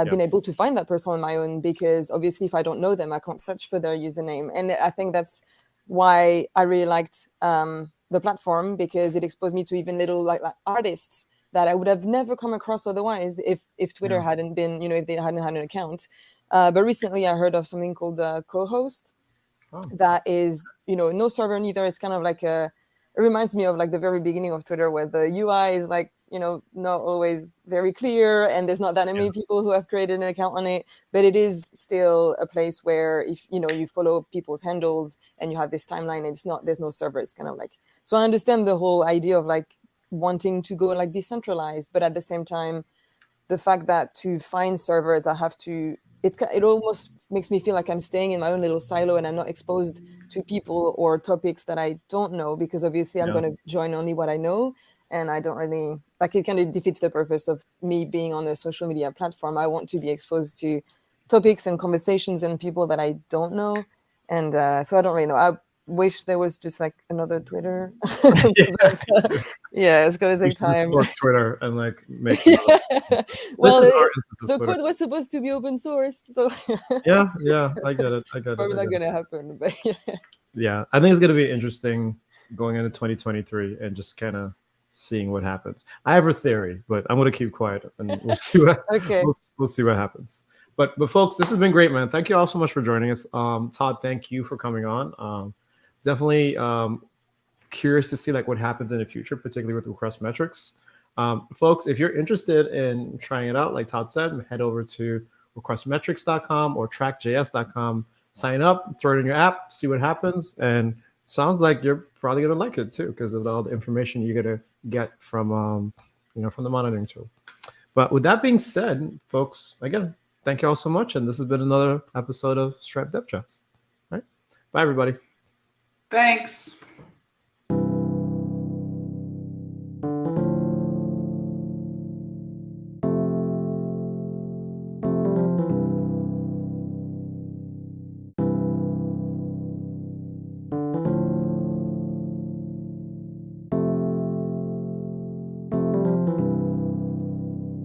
been able to find that person on my own, because obviously if I don't know them, I can't search for their username. And I think that's why I really liked the platform, because it exposed me to even little like artists that I would have never come across otherwise if Twitter hadn't been, if they hadn't had an account. But recently I heard of something called Co-host. That is, no server neither. It's kind of like it reminds me of like the very beginning of Twitter, where the UI is like, not always very clear, and there's not that many people who have created an account on it, but it is still a place where if you follow people's handles and you have this timeline, there's no server. It's kind of like, so I understand the whole idea of like wanting to go like decentralized, but at the same time, the fact that to find servers, I have to, it almost makes me feel like I'm staying in my own little silo and I'm not exposed to people or topics that I don't know, because obviously I'm going to join only what I know. And I don't really, like, it kind of defeats the purpose of me being on a social media platform. I want to be exposed to topics and conversations and people that I don't know. And so I don't really know. I wish there was just like another Twitter. It's going to take time. Twitter and like make well, the code was supposed to be open source. So yeah, I get it. Probably not going to happen. But yeah, I think it's going to be interesting going into 2023 and just kind of seeing what happens. I have a theory, but I'm going to keep quiet and we'll see what we'll see what happens. But folks, this has been great, man. Thank you all so much for joining us. Todd, thank you for coming on. Definitely curious to see like what happens in the future, particularly with request metrics. Folks, if you're interested in trying it out, like Todd said, head over to requestmetrics.com or trackjs.com, sign up, throw it in your app, see what happens. And sounds like you're probably going to like it too, because of all the information you're going to get from, from the monitoring tool. But with that being said, folks, again, thank you all so much. And this has been another episode of Stripe Dev Chats. All right. Bye, everybody. Thanks.